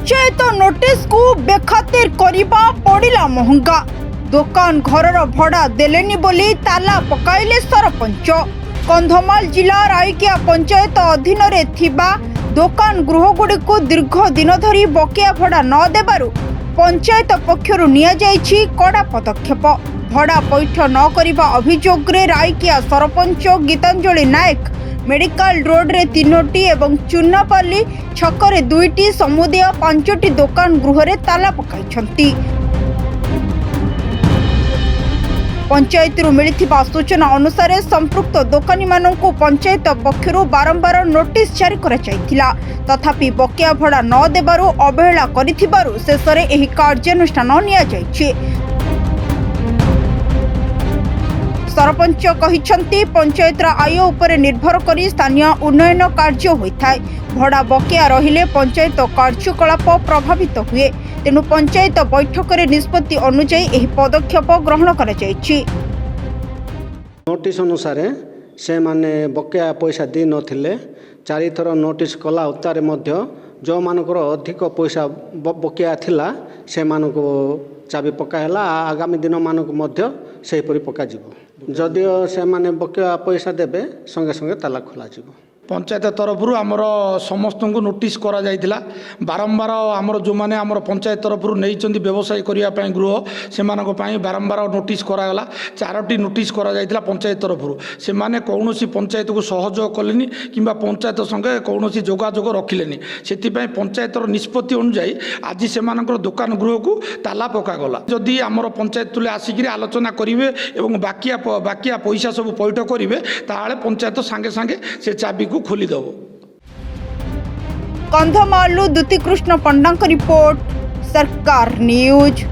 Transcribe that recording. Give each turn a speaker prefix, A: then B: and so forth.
A: Panchayat notice को बेखातिर करिबा पड़िला महंगा। दुकान घरर भड़ा देलेनी बोली ताला पकाइले सरपंच। कंधमाल जिला रायकिया पंचायत अधीन रे थिबा दुकान गृहगुड़ी को दीर्घ दिन धरी बकेया भड़ा न देबारु पंचायत पक्षरु निया जाइछि कड़ा पदक्षेप। भड़ा पैठ न करिबा अभियोग रे रायकिया सरपंच गीतांजलि नायक मेडिकल रोड रे 3टी एवं चुन्नापल्ली छकरे 2टी समुदाय 5टी दुकान गृह रे ताला पकाइछंती। पंचायत मिलिथिबा सूचना अनुसार संपृक्त दुकानी माननकु पंचायत पक्षरु बारंबार नोटिस जारी करा जायतिला, तथापि बकेया भड़ा न देबारु अवहेला करिथिबारु शेषरे एही कार्यानुष्ठान निया जायछि। सरपंच कहिछंती पंचायत आय उपरे निर्भर करी स्थानीय उन्नयन कार्य होइथाय। भड़ा बकेया रहिले पंचायत कार्यकलाप प्रभावित हुए, तेणु पंचायत बैठक रे निष्पत्ति अनुसार एही पदक्षेप ग्रहण करा जायछि।
B: नोटिस अनुसार से माने बकेया पैसा दी नथिले 4 थर नोटिस कला उत्तारे मध्य जो मानकर अधिक पैसा बकेया थिला से मानको चाबी पकाला। आगामी दिन मानक मध्य से परि पका जिवो। जदियो से माने बकेया पैसा देबे संगे संगे ताला खोला जिवो।
C: पंचायत तरफ आमर समस्त को नोटिस करा जाइतिला। बारंबार आमर जो माने आमर पंचायत तरफ नहीं व्यवसाय करने गृह से बारंबार नोटिस करागला। 4टी नोटिस करा जाइतिला पंचायत तरफ से माने कौनसी पंचायत को सहयोग कलेनी किंबा पंचायत संगे कौनसी जोगाजोग रखिलेनी। सेतिपय पंचायत निष्पत्ति अनुसार आज से दुकान गृह को ताला पकागला। जदि आमर पंचायत तुले आसिक आलोचना करेंगे और बाकिया पैसा सब पैठ करेंगे ताले पंचायत सांगे सांगे से चाबी को खोली दबो।
A: कंधमालू द्युति कृष्ण पंडा रिपोर्ट, सरकार न्यूज।